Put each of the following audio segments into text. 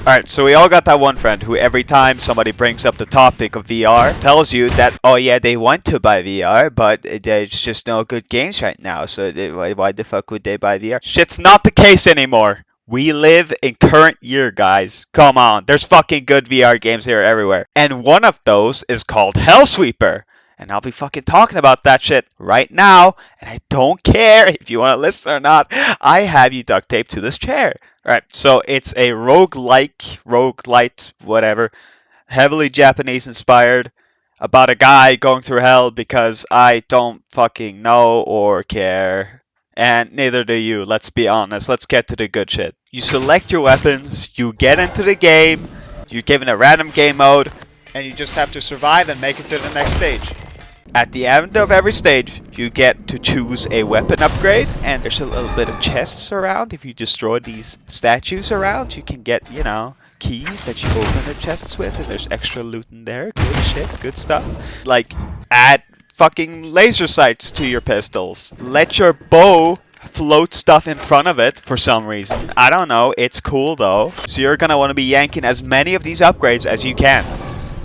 Alright, so we all got that one friend who every time somebody brings up the topic of VR tells you that, oh yeah, they want to buy VR, but there's just no good games right now, so why the fuck would they buy VR? Shit's not the case anymore. We live in current year, guys. Come on, there's fucking good VR games here everywhere. And one of those is called Hellsweeper. And I'll be fucking talking about that shit right now, and I don't care if you want to listen or not. I have you duct taped to this chair. Right, so it's a roguelite, whatever, heavily Japanese inspired, about a guy going through hell because I don't fucking know or care. And neither do you, let's be honest. Let's get to the good shit. You select your weapons, you get into the game, you're given a random game mode, and you just have to survive and make it to the next stage. At the end of every stage, you get to choose a weapon upgrade, and there's a little bit of chests around. If you destroy these statues around, you can get, you know, keys that you open the chests with, and there's extra loot in there. Good shit, good stuff. Like, add fucking laser sights to your pistols. Let your bow float stuff in front of it for some reason. I don't know, it's cool though. So you're gonna want to be yanking as many of these upgrades as you can.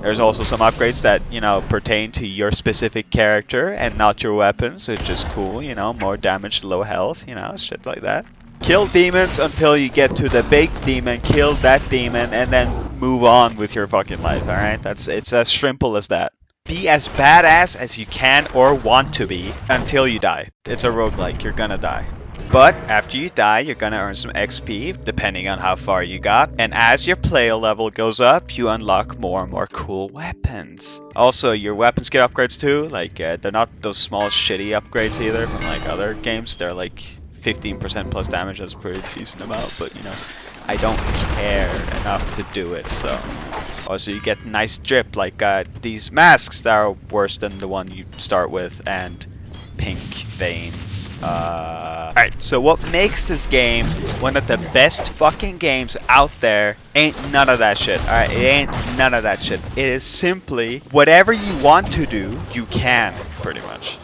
There's also some upgrades that, you know, pertain to your specific character and not your weapons, which is cool, you know, more damage, low health, you know, shit like that. Kill demons until you get to the big demon, kill that demon, and then move on with your fucking life, alright? It's as simple as that. Be as badass as you can or want to be until you die. It's a roguelike, you're gonna die. But after you die, you're gonna earn some XP, depending on how far you got. And as your player level goes up, you unlock more and more cool weapons. Also, your weapons get upgrades too. Like, they're not those small shitty upgrades either from like other games. They're like 15% plus damage. That's a pretty decent amount, but you know, I don't care enough to do it, so. Also, you get nice drip, like these masks that are worse than the one you start with, and pink veins. Alright, so what makes this game one of the best fucking games out there ain't none of that shit. Alright, it ain't none of that shit. It is simply whatever you want to do, you can, pretty much.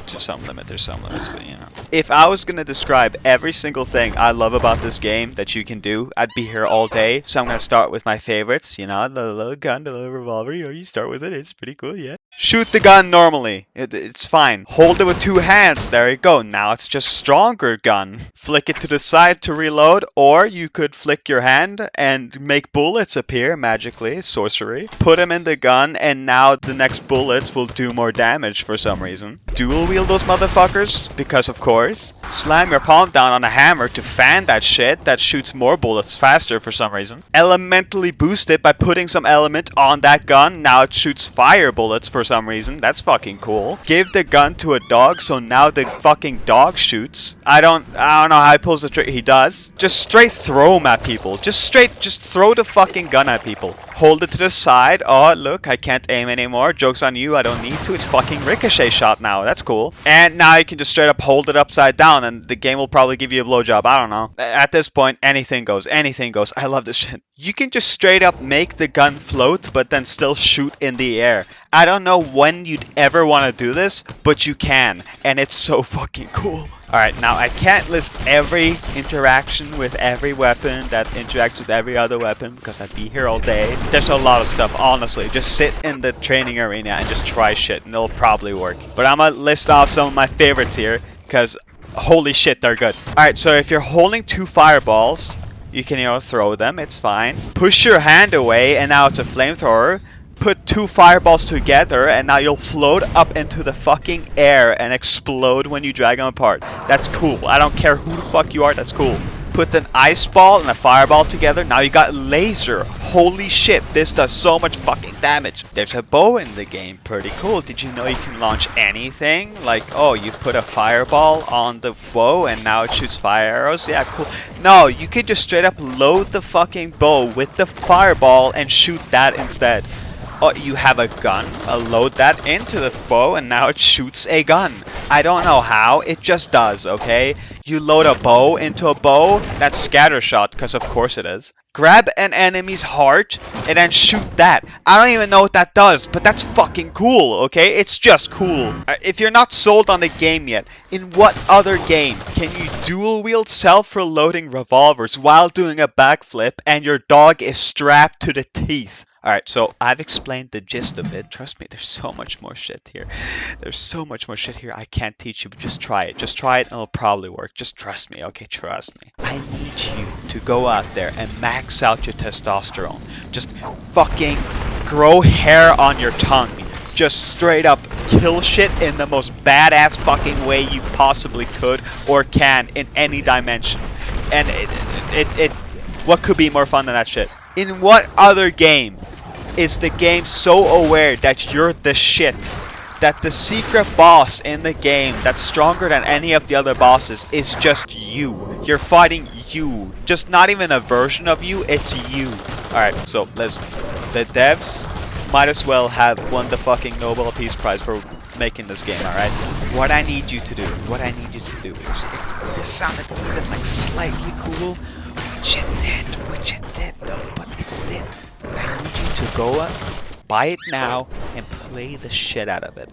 To some limit, there's some limits, but you know. If I was gonna describe every single thing I love about this game that you can do, I'd be here all day. So I'm gonna start with my favorites, you know, the little gun, the little revolver, you know, you start with it, it's pretty cool, yeah. Shoot the gun normally, it's fine. Hold it with two hands, there you go, now it's just stronger gun. Flick it to the side to reload, or you could flick your hand and make bullets appear magically, sorcery. Put them in the gun, and now the next bullets will do more damage for some reason. Dual wield those motherfuckers, because of course. Slam your palm down on a hammer to fan that shit that shoots more bullets faster for some reason. Elementally boost it by putting some element on that gun, now it shoots fire bullets for some reason. That's fucking cool. Give the gun to a dog, so now the fucking dog shoots. I don't know how he pulls the trigger. He does. Just straight throw him at people. Just throw the fucking gun at people. Hold it to the side. Oh, look, I can't aim anymore. Joke's on you, I don't need to. It's fucking ricochet shot now. That's cool. And now you can just straight up hold it upside down and the game will probably give you a blowjob. I don't know. At this point, anything goes. Anything goes. I love this shit. You can just straight up make the gun float, but then still shoot in the air. I don't know when you'd ever want to do this, but you can. And it's so fucking cool. Alright, now I can't list every interaction with every weapon that interacts with every other weapon because I'd be here all day. There's a lot of stuff, honestly. Just sit in the training arena and just try shit and it'll probably work. But I'm gonna list off some of my favorites here because holy shit, they're good. Alright, so if you're holding two fireballs, you can, you know, throw them, it's fine. Push your hand away and now it's a flamethrower. Put two fireballs together and now you'll float up into the fucking air and explode when you drag them apart. That's cool. I don't care who the fuck you are, that's cool. Put an ice ball and a fireball together, now you got laser. Holy shit, this does so much fucking damage. There's a bow in the game, pretty cool. Did you know you can launch anything? Like, oh, you put a fireball on the bow and now it shoots fire arrows? Yeah, cool. No, you could just straight up load the fucking bow with the fireball and shoot that instead. Oh, you have a gun, load that into the bow and now it shoots a gun. I don't know how, it just does, okay? You load a bow into a bow, that's scatter shot, because of course it is. Grab an enemy's heart and then shoot that. I don't even know what that does, but that's fucking cool, okay? It's just cool. If you're not sold on the game yet, in what other game can you dual wield self-reloading revolvers while doing a backflip and your dog is strapped to the teeth? Alright, so I've explained the gist of it. Trust me, there's so much more shit here. There's so much more shit here I can't teach you, but just try it. Just try it and it'll probably work. Just trust me, okay? Trust me. I need you to go out there and max out your testosterone. Just fucking grow hair on your tongue. Just straight up kill shit in the most badass fucking way you possibly could or can in any dimension. And what could be more fun than that shit? In what other game is the game so aware that you're the shit, that the secret boss in the game that's stronger than any of the other bosses is just you? You're fighting you. Just not even a version of you, it's you. Alright, so the devs might as well have won the fucking Nobel Peace Prize for making this game, alright? What I need you to do is, this sounded even like slightly cool, which it did though, but it did. I need you to go up, buy it now, and play the shit out of it.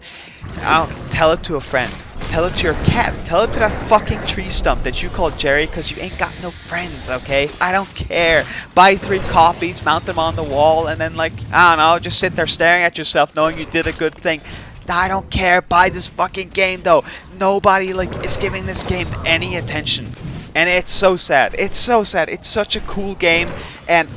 Now, tell it to a friend. Tell it to your cat. Tell it to that fucking tree stump that you call Jerry because you ain't got no friends, okay? I don't care. Buy 3 copies, mount them on the wall, and then, like, I don't know, just sit there staring at yourself knowing you did a good thing. I don't care. Buy this fucking game, though. Nobody, like, is giving this game any attention. And it's so sad. It's so sad. It's such a cool game, and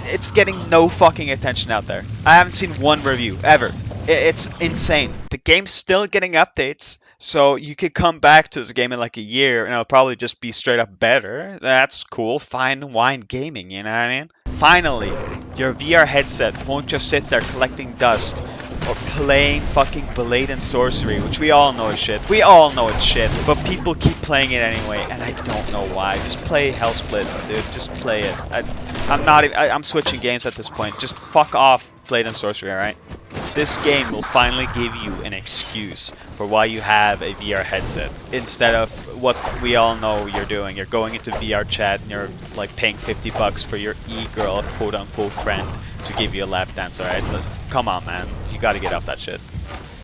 it's getting no fucking attention out there. I haven't seen one review, ever. It's insane. The game's still getting updates, so you could come back to this game in like a year, and it'll probably just be straight up better. That's cool. Fine wine gaming, you know what I mean? Finally, your VR headset won't just sit there collecting dust or playing fucking Blade and Sorcery, which we all know is shit. We all know it's shit, but people keep playing it anyway, and I don't know why. Just play Hellsplit, dude. Just play it. I'm switching games at this point. Just fuck off Blade and Sorcery, alright? This game will finally give you an excuse for why you have a VR headset instead of what we all know you're doing. You're going into VR chat and you're like paying $50 for your e-girl, quote-unquote friend, to give you a lap dance, alright? Come on, man. You gotta get off that shit.